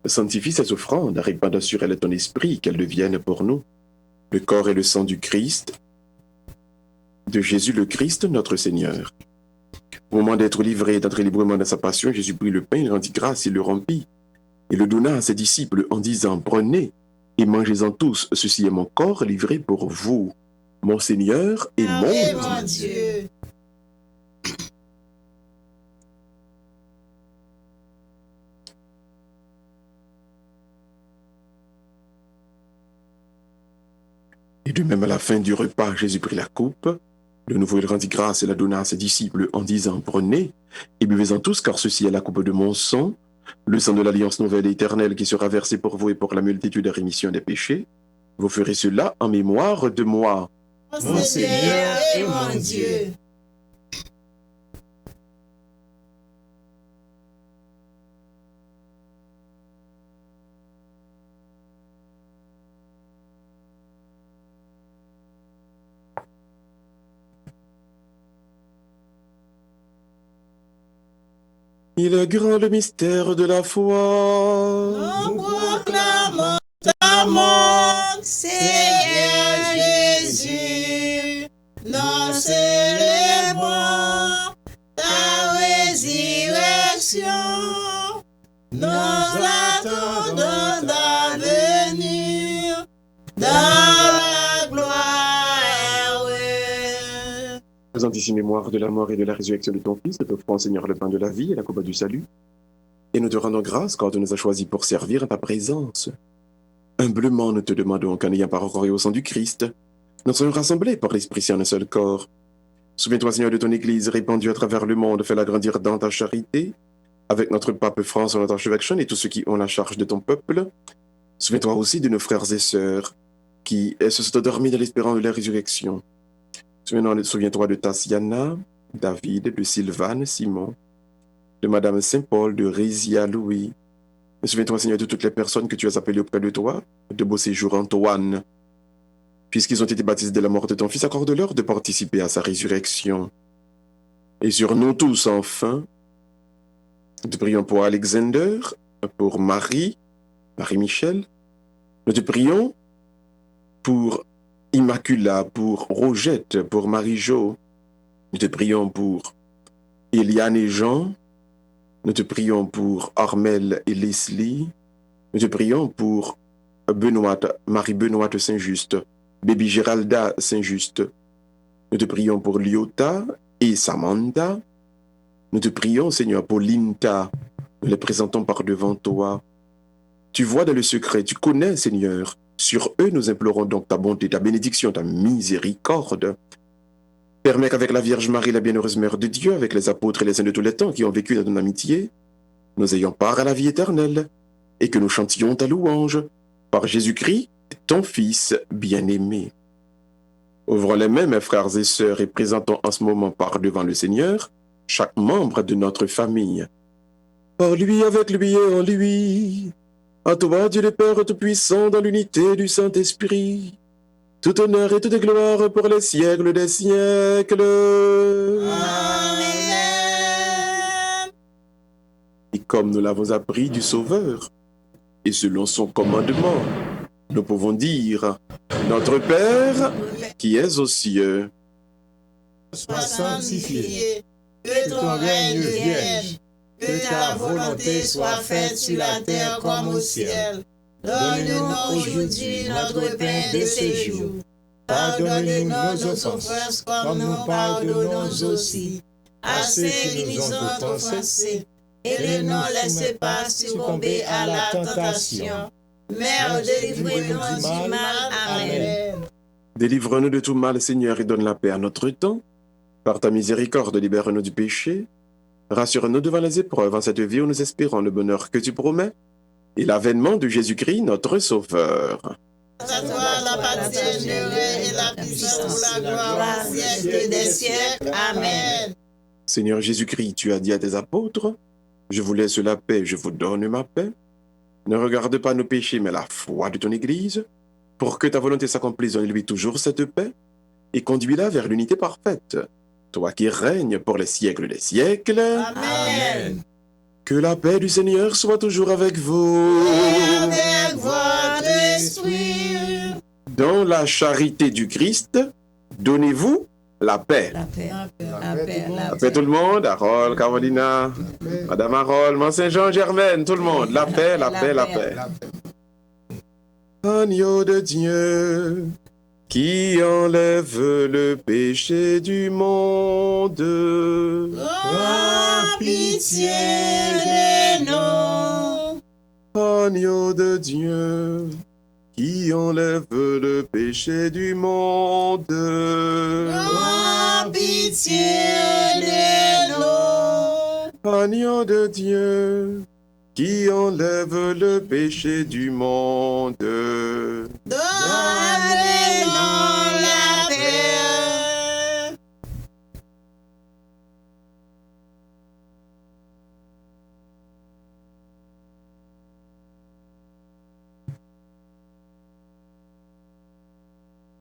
Sanctifie ces offrandes, répandant sur elles ton esprit, qu'elles deviennent pour nous le corps et le sang du Christ, de Jésus le Christ, notre Seigneur. Au moment d'être livré et d'entrer librement dans sa passion, Jésus prit le pain, il rendit grâce, il le rompit, et le donna à ses disciples en disant, prenez et mangez-en tous, ceci est mon corps livré pour vous, mon Seigneur et mon Dieu. Et de même à la fin du repas, Jésus prit la coupe. De nouveau, il rendit grâce et la donna à ses disciples en disant, prenez et buvez-en tous, car ceci est la coupe de mon sang, le sang de l'alliance nouvelle et éternelle qui sera versé pour vous et pour la multitude de rémission des péchés. Vous ferez cela en mémoire de moi. Mon Seigneur et mon Dieu. Il est grand le mystère de la foi. Nous proclamons ta mort, Seigneur Jésus. Nous célébrons ta résurrection. Nous attendons ta venue dans la gloire. Faisant ici mémoire de la mort et de la résurrection de ton Fils, nous t'offrons, Seigneur, le pain de la vie et la coupe du salut. Et nous te rendons grâce quand tu nous as choisis pour servir à ta présence. Humblement, nous te demandons qu'en ayant parcouru au sang du Christ, nous soyons rassemblés par l'Esprit Saint en un seul corps. Souviens-toi, Seigneur, de ton Église répandue à travers le monde, fais-la grandir dans ta charité, avec notre pape François, notre archevêque Sean et tous ceux qui ont la charge de ton peuple. Souviens-toi aussi de nos frères et sœurs qui se sont endormis dans l'espérance de la résurrection. Souviens-toi de Tassiana, David, de Sylvane, Simon, de Madame Saint-Paul, de Rézia, Louis. Souviens-toi, Seigneur, de toutes les personnes que tu as appelées auprès de toi, de Beau Séjour, Antoine. Puisqu'ils ont été baptisés de la mort de ton Fils, accorde-leur de participer à sa résurrection. Et sur nous tous, enfin, nous te prions pour Alexander, pour Marie-Michel. Nous te prions pour Immacula, pour Rogette, pour Marie-Jo. Nous te prions pour Eliane et Jean. Nous te prions pour Armel et Leslie. Nous te prions pour Marie-Benoît Saint-Just, Baby Géralda Saint-Just. Nous te prions pour Lyota et Samantha. Nous te prions, Seigneur, pour Linta. Nous les présentons par devant toi. Tu vois dans le secret, tu connais, Seigneur. Sur eux, nous implorons donc ta bonté, ta bénédiction, ta miséricorde. Permets qu'avec la Vierge Marie, la bienheureuse Mère de Dieu, avec les apôtres et les saints de tous les temps qui ont vécu dans ton amitié, nous ayons part à la vie éternelle et que nous chantions ta louange par Jésus-Christ, ton Fils bien-aimé. Ouvrons les mains, mes frères et sœurs, et présentons en ce moment par devant le Seigneur chaque membre de notre famille. Par lui, avec lui et en lui, à toi, Dieu le Père Tout-Puissant, dans l'unité du Saint-Esprit, tout honneur et toute gloire pour les siècles des siècles. Amen. Et comme nous l'avons appris du Sauveur, et selon son commandement, nous pouvons dire, Notre Père, qui es aux cieux, Sois sanctifié, que ton règne vienne, que ta volonté soit faite sur la terre comme au ciel. Donne-nous aujourd'hui notre pain de ce jour. Pardonne-nous nos offenses comme nous pardonnons aussi à ceux qui nous ont offensés. Et ne nous laisse pas succomber à la tentation. Mais délivre-nous du mal. Amen. Délivre-nous de tout mal, Seigneur, et donne la paix à notre temps. Par ta miséricorde, libère-nous du péché. Rassure-nous devant les épreuves en cette vie où nous espérons le bonheur que tu promets et l'avènement de Jésus-Christ, notre Sauveur. À toi la patrie générée et la puissance pour la gloire au siècle des siècles. Amen. Seigneur Jésus-Christ, tu as dit à tes apôtres, je vous laisse la paix, je vous donne ma paix. Ne regarde pas nos péchés, mais la foi de ton Église, pour que ta volonté s'accomplisse en lui toujours cette paix, et conduis-la vers l'unité parfaite, toi qui règnes pour les siècles des siècles. Amen. Que la paix du Seigneur soit toujours avec vous. Et avec votre esprit. Dans la charité du Christ, donnez-vous la paix. La paix, La paix tout le monde, Harold, Carolina, Madame Harold, Mont-Saint-Jean, Germaine, tout le monde. La paix, la paix, la paix. Agneau de Dieu, qui enlève le péché du monde. Oh, pitié de nous. Agneau de Dieu, qui enlève le péché du monde. Oh, pitié de nous. Agneau de Dieu, qui enlève le péché du monde. Donne-nous la paix.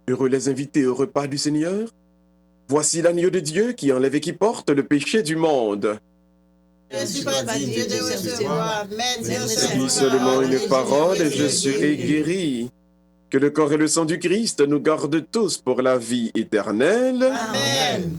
Heureux les invités au repas du Seigneur. Voici l'agneau de Dieu qui enlève et qui porte le péché du monde. Je ne suis pas digne de recevoir, mais Dis seulement une parole et je serai guéri. Que le corps et le sang du Christ nous gardent tous pour la vie éternelle. Amen.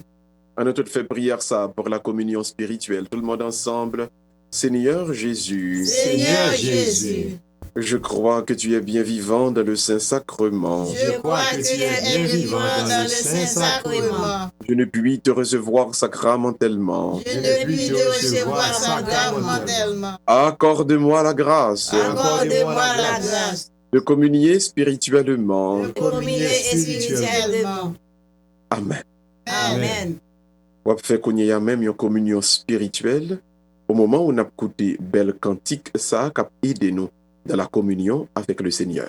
On a toutes fait prière ça pour la communion spirituelle. Tout le monde ensemble. Seigneur Jésus, Seigneur Jésus, je crois que tu es bien vivant dans le Saint-Sacrement. je crois que tu es bien vivant dans le Saint-Sacrement. Je ne puis te recevoir sacramentellement. Je ne puis te recevoir sacramentellement. Accorde-moi la grâce Accorde-moi la grâce de communier spirituellement. de communier spirituellement. Amen. Amen. On va faire qu'on y a même une communion spirituelle au moment où on a écouté bel cantique ça qui a aidé nous dans la communion avec le Seigneur.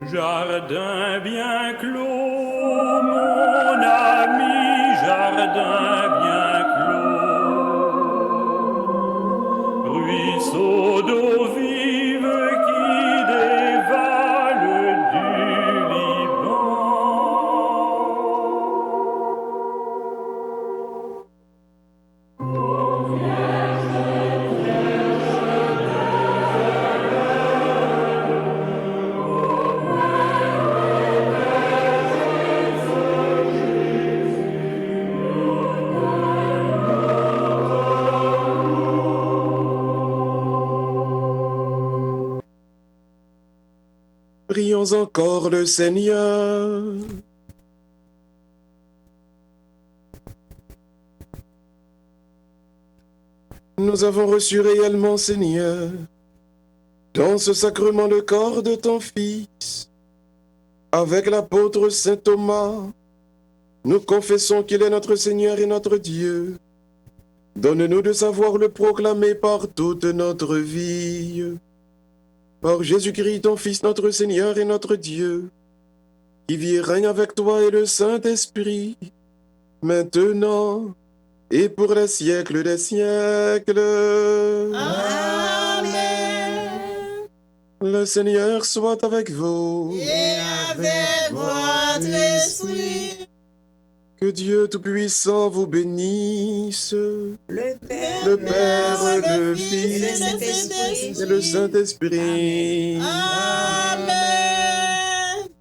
Jardin bien clos, mon ami, jardin bien clos. Ruisseau d'eau vive qui dévale du Liban. Prions encore le Seigneur. Nous avons reçu réellement, Seigneur, dans ce sacrement le corps de ton Fils. Avec l'apôtre Saint Thomas, nous confessons qu'il est notre Seigneur et notre Dieu. Donne-nous de savoir le proclamer par toute notre vie. Par Jésus-Christ, ton Fils, notre Seigneur et notre Dieu, qui vit et règne avec toi et le Saint-Esprit, maintenant et pour les siècles des siècles. Amen. Le Seigneur soit avec vous. Et avec votre esprit, Que Dieu Tout-Puissant vous bénisse, le Père, le Père, le et Fils le Saint-Esprit. et le Saint-Esprit. Amen.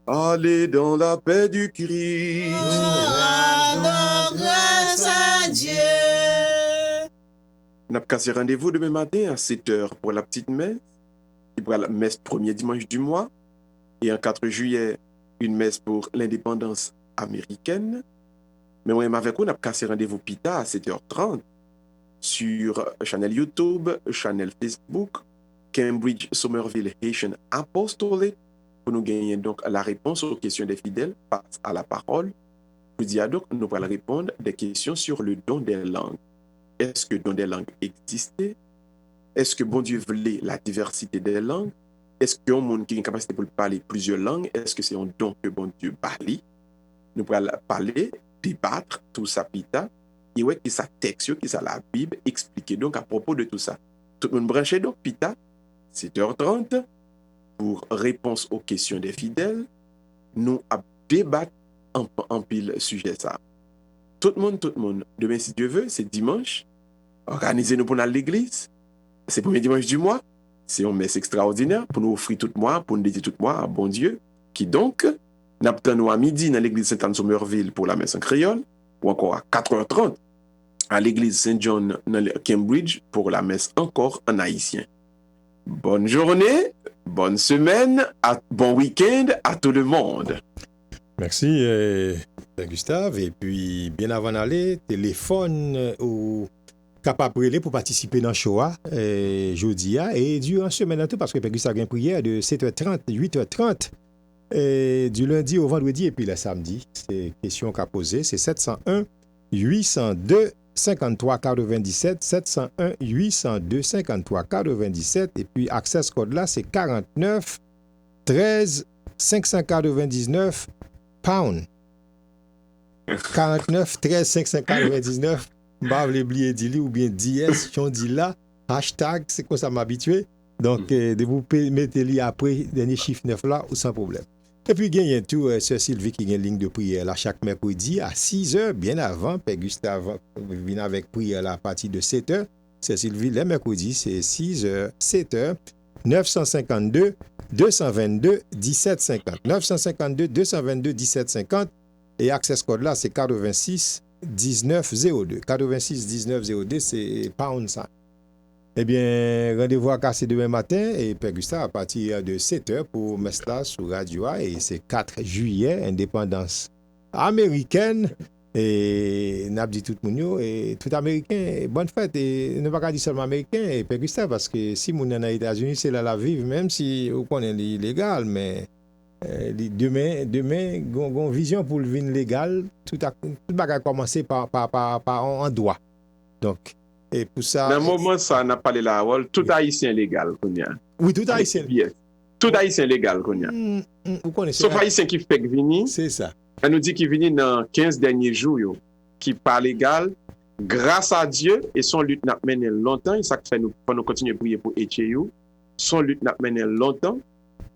Allez dans la paix du Christ. Rendons grâce à Dieu. On a cassé rendez-vous demain matin à 7h pour la petite messe, qui pourra la messe premier dimanche du mois, et en 4 juillet, une messe pour l'indépendance américaine. Mais moi, avec vous, on a cassé rendez-vous pita à 7h30 sur channel YouTube, channel Facebook, Cambridge Somerville Haitian Apostolate, pour nous gagner donc la réponse aux questions des fidèles face à la parole. Je dis donc, nous allons répondre des questions sur le don des langues. Est-ce que le don des langues existait? est-ce que bon Dieu voulait la diversité des langues? Est-ce qu'il y a un monde qui a une capacité pour parler plusieurs langues? Est-ce que c'est un don que bon Dieu parle? Nous pourrons parler, débattre, tout ça, pita. Et ouais, qui ça texte, qui ça la Bible, expliquer donc à propos de tout ça. Tout le monde branché donc, pita, 7h30, pour réponse aux questions des fidèles, nous débattre en pile sujet ça. Tout le monde, demain si Dieu veut, c'est dimanche, organisez-nous pour aller à l'église, c'est le premier dimanche du mois, c'est une messe extraordinaire pour nous offrir tout le mois, pour nous dédier tout le mois à bon Dieu, qui donc, nous à midi dans l'église Saint-Anne-Somerville pour la messe en créole, ou encore à 4h30 à l'église Saint-John dans Cambridge pour la messe encore en haïtien. Bonne journée, bonne semaine, bon week-end à tout le monde. Merci, Gustave. Et puis, bien avant d'aller, téléphone ou capable de pour participer dans le show jeudi et durant la semaine parce que Gustave a une prière de 7h30, 8h30 du lundi au vendredi et puis le samedi. C'est question qu'a posée, c'est 701 802 53 97 701 802 53 97 et puis access code là c'est 49 13 599 pound 49 13 599 m'ba oublier dit ou bien DS on dit là hashtag c'est quoi ça m'habitué donc de vous mettez li après dernier chiffre 9 là ou sans problème. Et puis, il y a tout, Sœur Sylvie qui a une ligne de prière là, chaque mercredi à 6h, bien avant. Père Gustave vient avec prière là, à partir de 7h. Sœur Sylvie, le mercredi, c'est 6h, 7h, 952 222 1750. 952 222 1750. Et access code là, c'est 86 1902. 86 1902, c'est pound ça. Eh bien, rendez-vous à Cassé demain matin et Père Gustave à partir de 7h pour Mesla sur Radio A et c'est 4 juillet, indépendance américaine et n'a dit tout le monde et tout américain, bonne fête et ne pas dire seulement américain et Père Gustave parce que si mon est aux États-Unis, c'est là la vivre même si on connaît illégal mais demain gon vision pour le vin légal tout va commencer par en droit. Donc et pour ça. Dans le moment, ça, on a parlé là, tout haïtien légal, qu'on y a. Oui, tout haïtien. Yes. Tout haïtien légal, qu'on y a. Vous connaissez. Sauf haïtien qui fait venir. C'est ça. On nous dit qu'il vient dans 15 derniers jours, qui parle légal, grâce à Dieu, et son lutte n'a mené longtemps, et ça fait nous, pour nous continuer à prier pour Etcheyou, son lutte n'a mené longtemps.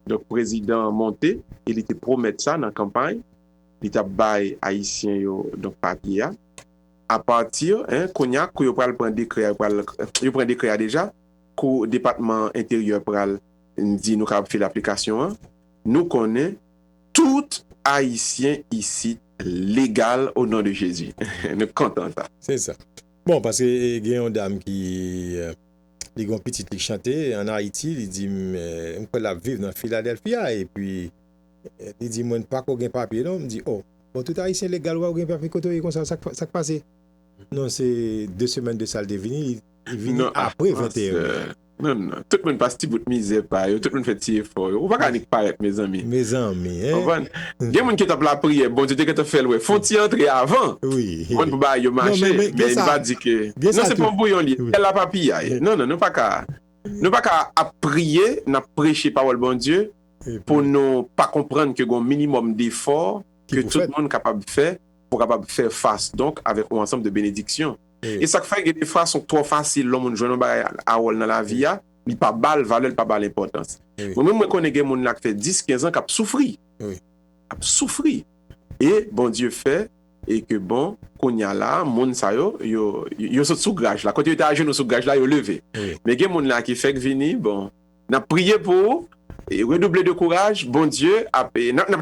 Donc, président Monté, il était promettre ça dans la campagne, il était bail haïtien, donc papier. À partir, qu'on y a, qu'on prend décret, prend décret déjà, qu'au département intérieur pral dit nous avons fait l'application, nous connaissons tout haïtien ici légal au nom de Jésus. Nous comptons ça. C'est ça. Bon, parce que il y a une dame qui a une petite qui chantait en Haïti, il dit on peut la vivre dans Philadelphia et puis il dit moi pas qu'on gagne papier non, me dit oh, bon tout haïtien légal ou gagne papier côté comme ça passe. Non, c'est 2 semaines de salle de vini. Il vient après 21. Non. Tout le monde passe petit bout de misère, tout le monde fait tirer fort. On va pas paraître, mes amis. Mes amis, hein. Il y a des gens qui ont la prière, bon Dieu, qui ont fait le font-ils entrer avant? Oui. On peut pas y marcher, mais il va dire que. Non, c'est pas un bouillon, elle a pas pillé. Non, pas qu'à. Nous pas qu'à prier, n'a prêcher parole bon Dieu, pour nous pas comprendre que un minimum d'efforts que tout le monde est capable de faire. Pour capable faire face donc avec un ensemble de bénédictions. Et ça fait que des fois sont trop faciles l'homme joindre à dans la vie il pas balle valeur pas balle importance. Moi-même je connais des monde là qui fait 10-15 ans qui a souffri. A souffri. Et bon Dieu fait et que bon qu'on y a là monde ça yo sous grâce là quand il était à genoux sous grâce là yo levé. Mais des monde là qui fait que venir bon n'a prié pour et redoubler de courage, bon Dieu a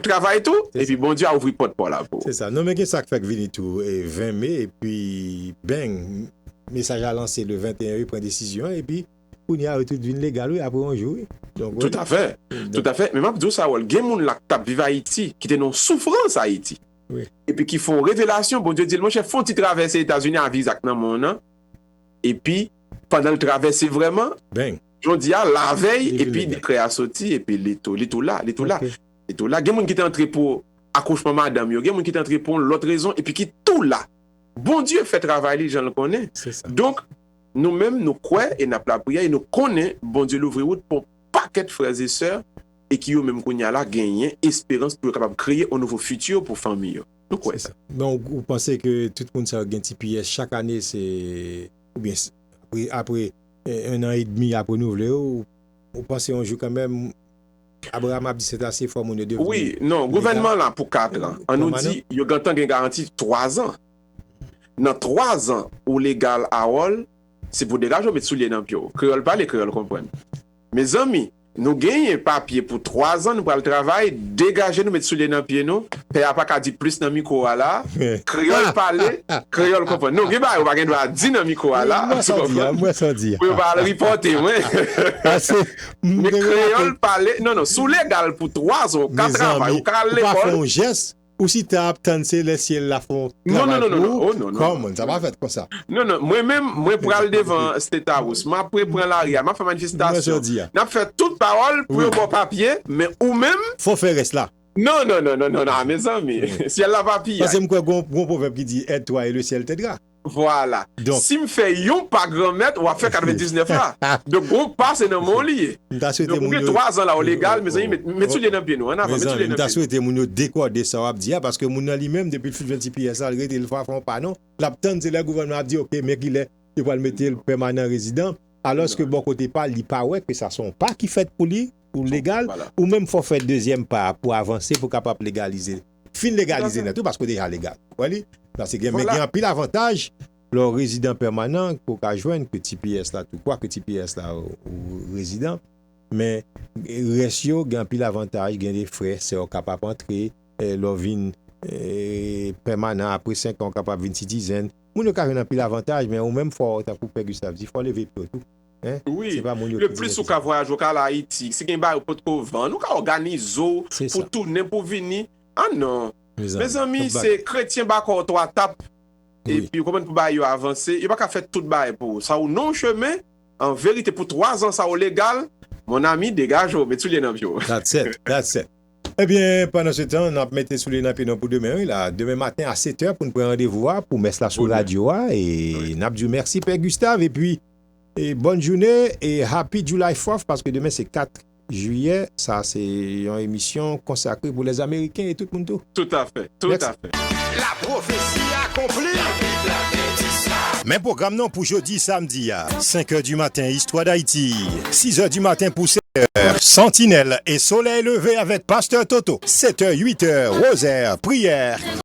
travaillé tout, et puis bon Dieu a ouvert porte pour la peau. C'est ça. Non, mais qu'est-ce que ça fait que vini tout, et 20 mai, et puis, bang, message à lancer le 21, il prend décision, et puis, on y a tout d'une légale, après on joue. Donc, tout à fait. Tout à fait. Mais moi, je dis ça, il y a des gens qui vivent à Haïti, qui étaient en souffrance à Haïti. Oui. Et puis qui font révélation, bon Dieu dit, mon chef, font-ils traverser les États-Unis à visa dans mon nom, et puis, pendant le traversée vraiment, bang. Je dis la veille, et puis décret à sorti, et puis les tout là. Il y a des gens qui sont entrés pour accouchement madame, il y a des gens qui sont entrés pour l'autre raison, et puis qui tout là. Bon Dieu fait travailler, les gens le connaissent. Donc, nous-mêmes, nous croyons et nous la prière et nous connaissons, bon Dieu, l'ouvrir route pour un paquet de frères et sœurs et qui ont même qu'on y a là gagné espérance pour être capable de créer un nouveau futur pour la famille. Nous croyons ça. Donc, vous pensez que tout le monde ça gagne TPS chaque année, c'est. Ou bien après 1 an et demi après renouveler, ou vous pensez qu'on joue quand même. Abraham a dit c'est assez fort, mon Dieu. Oui, non, gouvernement là pour 4 ans. On nous dit, il y a une garantie 3 ans. Dans 3 ans, ou légal à all, c'est pour dégager mettre sous les dans pio. Créole parle, créole comprendre. Mes amis, nous gagnons papier pour 3 ans, nous pour le travail, dégager nous mettre sous les dans pied nous, père pas qu'à dire plus dans micro là, créole parler, créole comprendre. Non, on va gagner droit dire dans micro là. Moi sans dire. On va le reporter, ouais. Mais créole parler, non, sous légal pour 3 ans, 4 ans, ou qu'à l'école. Ou si tu as obtenu les ciels la font. Non. Oh, non. Comment ça va faire comme ça? Non. Moi-même, moi, pour aller devant State House, moi, pour prendre l'arrière, moi, faire manifestation. N'a fait toute parole pour un bon papier, mais ou même. Faut faire reste là. Non, mes amis. Si elle a papier. Parce que moi, un proverbe qui dit aide-toi et le ciel t'aidera. Voilà. Donc, si me fait yon par grand mètre, on va faire 99 là. Donc, gros passe dans mon lit. Donc, on a 3 ans là au légal, mes amis, mettez les dans pied nous. On a souhaité mon décoder ça va dire parce que mon lui-même depuis le 20 PS arrêté le fois font pas non. L'abtente c'est le gouvernement a dit OK, mais il va le mettre le permanent résident alors que bon côté pas il pas ouais que ça sont pas qui fait pour lui pour légal ou même faut faire deuxième pas pour avancer pour capable légaliser. Fin légaliser tout parce que déjà légal. Voilà. Parce que mais il y a un pile avantage le résident permanent pour qu'à joindre que TPS là tout quoi que TPS là ou résident mais ratio il y a un pile avantage il y a des frais c'est capable d'entrer leur vin permanent après 5 ans capable 20 citizen on a un pile avantage mais au même faut pour Père Gustave il faut lever tout. Hein? Oui, le plus ou qu'à voyage au cas à Haïti c'est qu'il y a un peu de vent nous organiser pour tourner pour venir ah non mes amis c'est chrétien bako 3 tapes et puis comment pour bailler avancer il pas qu'à faire tout bail pour ça ou non chemin en vérité pour 3 ans ça au légal mon ami dégage mais tu les dans bio. That's it. Eh bien, pendant ce temps, on a mis sous les nappes pour demain. Là, demain matin à 7h pour nous prendre rendez-vous pour mettre là sur la radio. Et n'a dit merci Père Gustave. Et puis, bonne journée et Happy July 4th parce que demain c'est 4 juillet. Ça, c'est une émission consacrée pour les Américains et tout le monde. Tout à fait. La prophétie accomplie. Mais programme non pour jeudi, samedi à 5h du matin, Histoire d'Haïti. 6h du matin pour 7h, Sentinelle et Soleil levé avec Pasteur Toto. 7h, 8h, Rosaire, prière.